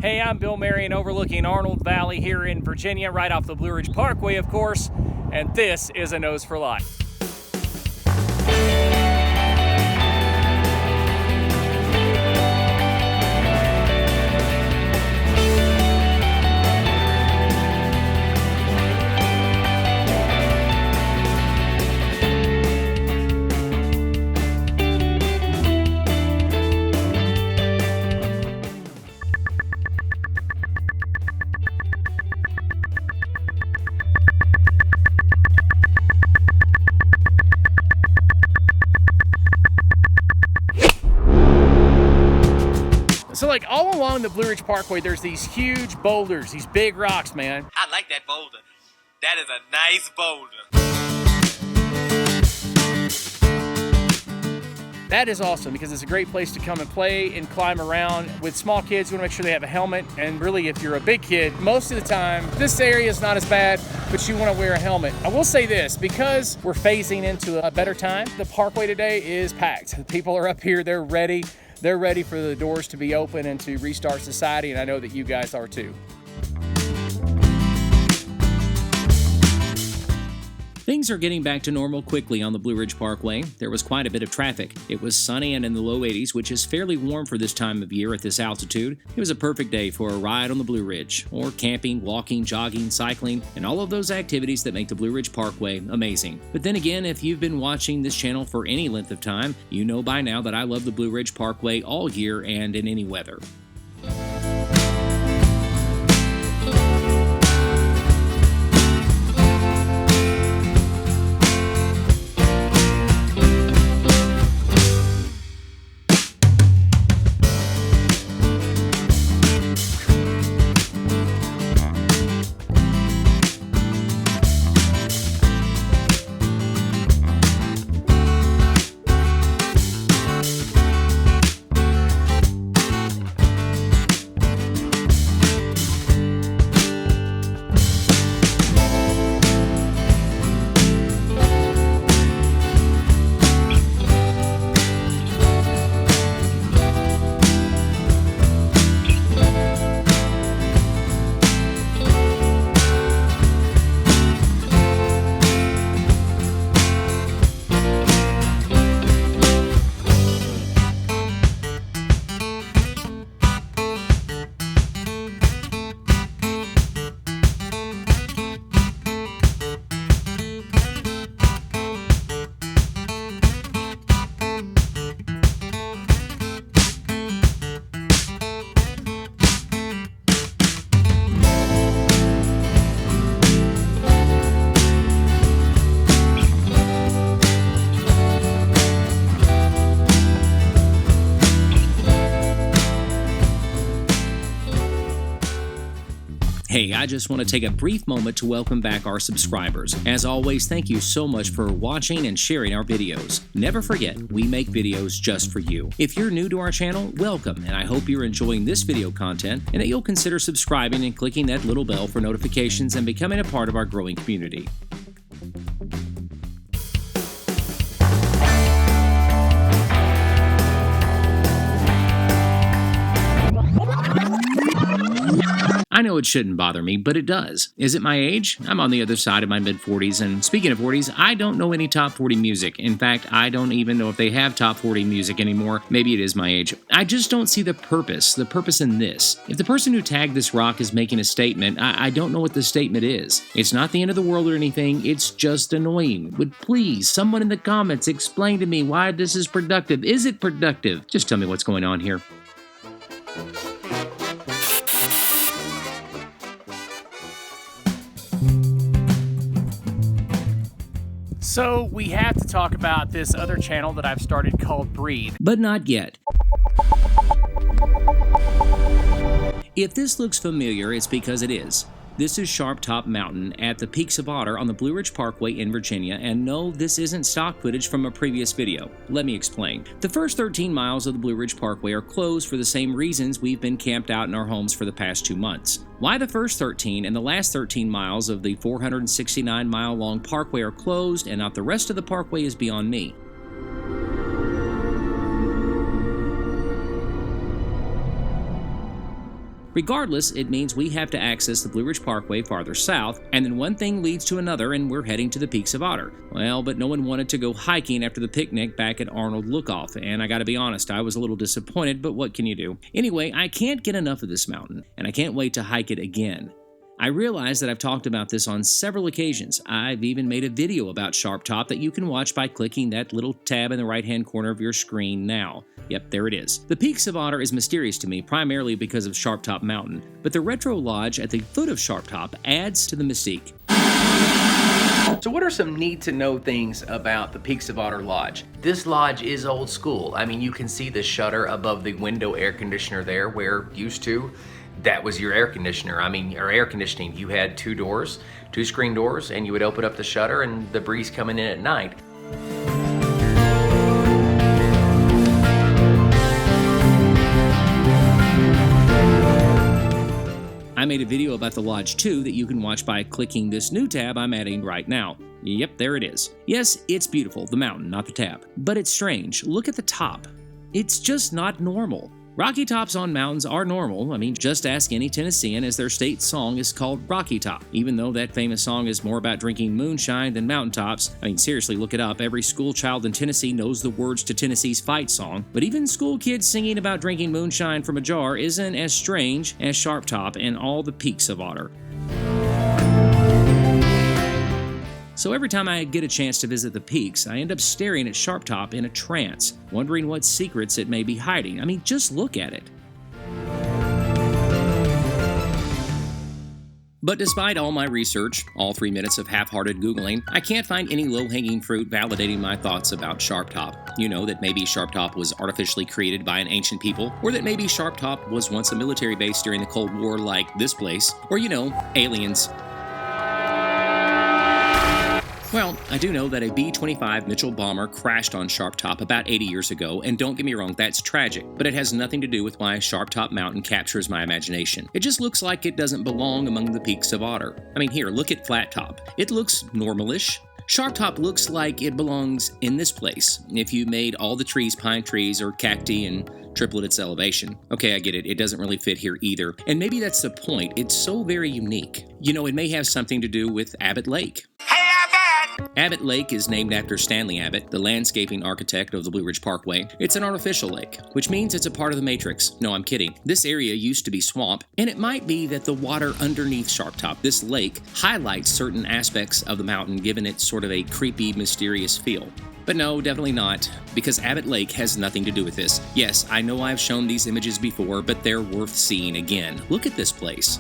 Hey, I'm Bill Marion overlooking Arnold Valley here in Virginia, right off the Blue Ridge Parkway, of course, and this is A Nose for Life. So like all along the Blue Ridge Parkway, there's these huge boulders, these big rocks, man. I like that boulder. That is a nice boulder. That is awesome because it's a great place to come and play and climb around. With small kids, you want to make sure they have a helmet. And really, if you're a big kid, most of the time, this area is not as bad, but you want to wear a helmet. I will say this, because we're phasing into a better time, the parkway today is packed. People are up here, they're ready. They're ready for the doors to be open and to restart society, and I know that you guys are too. Things are getting back to normal quickly on the Blue Ridge Parkway. There was quite a bit of traffic. It was sunny and in the low 80s, which is fairly warm for this time of year at this altitude. It was a perfect day for a ride on the Blue Ridge, or camping, walking, jogging, cycling, and all of those activities that make the Blue Ridge Parkway amazing. But then again, if you've been watching this channel for any length of time, you know by now that I love the Blue Ridge Parkway all year and in any weather. Hey, I just want to take a brief moment to welcome back our subscribers. As always, thank you so much for watching and sharing our videos. Never forget, we make videos just for you. If you're new to our channel, welcome, and I hope you're enjoying this video content and that you'll consider subscribing and clicking that little bell for notifications and becoming a part of our growing community. I know it shouldn't bother me, but it does. Is it my age? I'm on the other side of my mid-40s, and speaking of 40s, I don't know any top 40 music. In fact, I don't even know if they have top 40 music anymore. Maybe it is my age. I just don't see the purpose in this. If the person who tagged this rock is making a statement, I don't know what the statement is. It's not the end of the world or anything, it's just annoying. Would please, someone in the comments explain to me why this is productive? Is it productive? Just tell me what's going on here. So we have to talk about this other channel that I've started called Breathe. But not yet. If this looks familiar, it's because it is. This is Sharp Top Mountain at the Peaks of Otter on the Blue Ridge Parkway in Virginia, and no, this isn't stock footage from a previous video. Let me explain. The first 13 miles of the Blue Ridge Parkway are closed for the same reasons we've been camped out in our homes for the past 2 months. Why the first 13 and the last 13 miles of the 469-mile-long parkway are closed and not the rest of the parkway is beyond me. Regardless, it means we have to access the Blue Ridge Parkway farther south, and then one thing leads to another and we're heading to the Peaks of Otter. Well, but no one wanted to go hiking after the picnic back at Arnold Lookoff, and I gotta be honest, I was a little disappointed, but what can you do? Anyway, I can't get enough of this mountain, and I can't wait to hike it again. I realize that I've talked about this on several occasions. I've even made a video about Sharp Top that you can watch by clicking that little tab in the right-hand corner of your screen now. Yep, there it is. The Peaks of Otter is mysterious to me, primarily because of Sharp Top Mountain, but the retro lodge at the foot of Sharp Top adds to the mystique. So what are some need-to-know things about the Peaks of Otter Lodge? This lodge is old school. I mean, you can see the shutter above the window air conditioner there, where used to, that was your air conditioner. I mean, your air conditioning. You had two doors, two screen doors, and you would open up the shutter and the breeze coming in at night. I made a video about the lodge too that you can watch by clicking this new tab I'm adding right now. Yep, there it is. Yes, it's beautiful, the mountain, not the tab. But it's strange. Look at the top. It's just not normal. Rocky tops on mountains are normal. I mean, just ask any Tennessean, as their state song is called Rocky Top. Even though that famous song is more about drinking moonshine than mountaintops. I mean, seriously, look it up. Every school child in Tennessee knows the words to Tennessee's fight song. But even school kids singing about drinking moonshine from a jar isn't as strange as Sharp Top and all the Peaks of Otter. So every time I get a chance to visit the peaks, I end up staring at Sharp Top in a trance, wondering what secrets it may be hiding. I mean, just look at it. But despite all my research, all 3 minutes of half-hearted Googling, I can't find any low-hanging fruit validating my thoughts about Sharp Top. You know, that maybe Sharp Top was artificially created by an ancient people, or that maybe Sharp Top was once a military base during the Cold War like this place, or you know, aliens. Well, I do know that a B-25 Mitchell bomber crashed on Sharp Top about 80 years ago, and don't get me wrong, that's tragic, but it has nothing to do with why Sharp Top Mountain captures my imagination. It just looks like it doesn't belong among the Peaks of Otter. I mean, here, look at Flat Top. It looks normalish. Sharp Top looks like it belongs in this place, if you made all the trees pine trees or cacti and tripled its elevation. Okay, I get it. It doesn't really fit here either. And maybe that's the point. It's so very unique. You know, it may have something to do with Abbott Lake. Abbott Lake is named after Stanley Abbott, the landscaping architect of the Blue Ridge Parkway. It's an artificial lake, which means it's a part of the Matrix. No, I'm kidding. This area used to be swamp, and it might be that the water underneath Sharp Top, this lake, highlights certain aspects of the mountain, giving it sort of a creepy, mysterious feel. But no, definitely not, because Abbott Lake has nothing to do with this. Yes, I know I've shown these images before, but they're worth seeing again. Look at this place.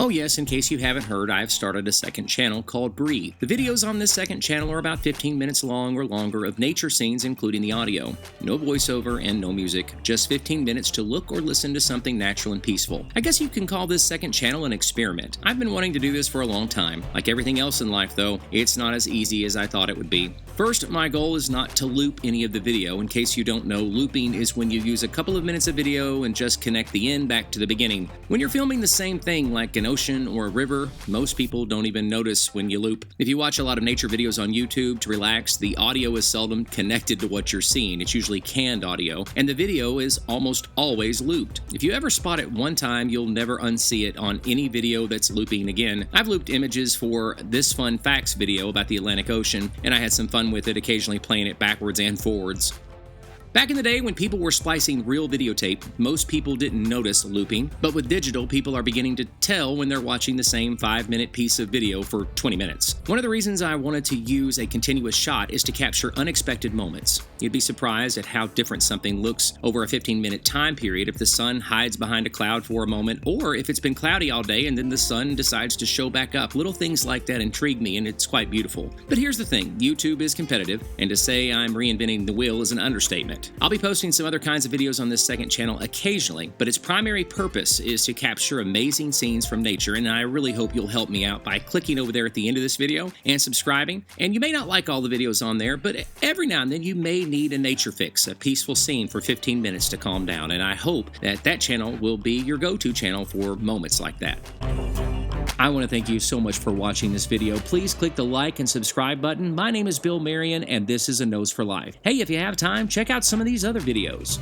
Oh yes, in case you haven't heard, I've started a second channel called Breathe. The videos on this second channel are about 15 minutes long or longer of nature scenes, including the audio. No voiceover and no music, just 15 minutes to look or listen to something natural and peaceful. I guess you can call this second channel an experiment. I've been wanting to do this for a long time. Like everything else in life though, it's not as easy as I thought it would be. First, my goal is not to loop any of the video. In case you don't know, looping is when you use a couple of minutes of video and just connect the end back to the beginning. When you're filming the same thing like an ocean or a river, most people don't even notice when you loop. If you watch a lot of nature videos on YouTube to relax, the audio is seldom connected to what you're seeing. It's usually canned audio, and the video is almost always looped. If you ever spot it one time, you'll never unsee it on any video that's looping again. I've looped images for this fun facts video about the Atlantic Ocean, and I had some fun with it, occasionally playing it backwards and forwards. Back in the day when people were splicing real videotape, most people didn't notice looping, but with digital, people are beginning to tell when they're watching the same 5-minute piece of video for 20 minutes. One of the reasons I wanted to use a continuous shot is to capture unexpected moments. You'd be surprised at how different something looks over a 15-minute time period if the sun hides behind a cloud for a moment, or if it's been cloudy all day and then the sun decides to show back up. Little things like that intrigue me, and it's quite beautiful. But here's the thing, YouTube is competitive, and to say I'm reinventing the wheel is an understatement. I'll be posting some other kinds of videos on this second channel occasionally, but its primary purpose is to capture amazing scenes from nature, and I really hope you'll help me out by clicking over there at the end of this video and subscribing. And you may not like all the videos on there, but every now and then you may need a nature fix, a peaceful scene for 15 minutes to calm down, and I hope that that channel will be your go-to channel for moments like that. I want to thank you so much for watching this video. Please click the like and subscribe button. My name is Bill Marion, and this is A Nose for Life. Hey, if you have time, check out some of these other videos.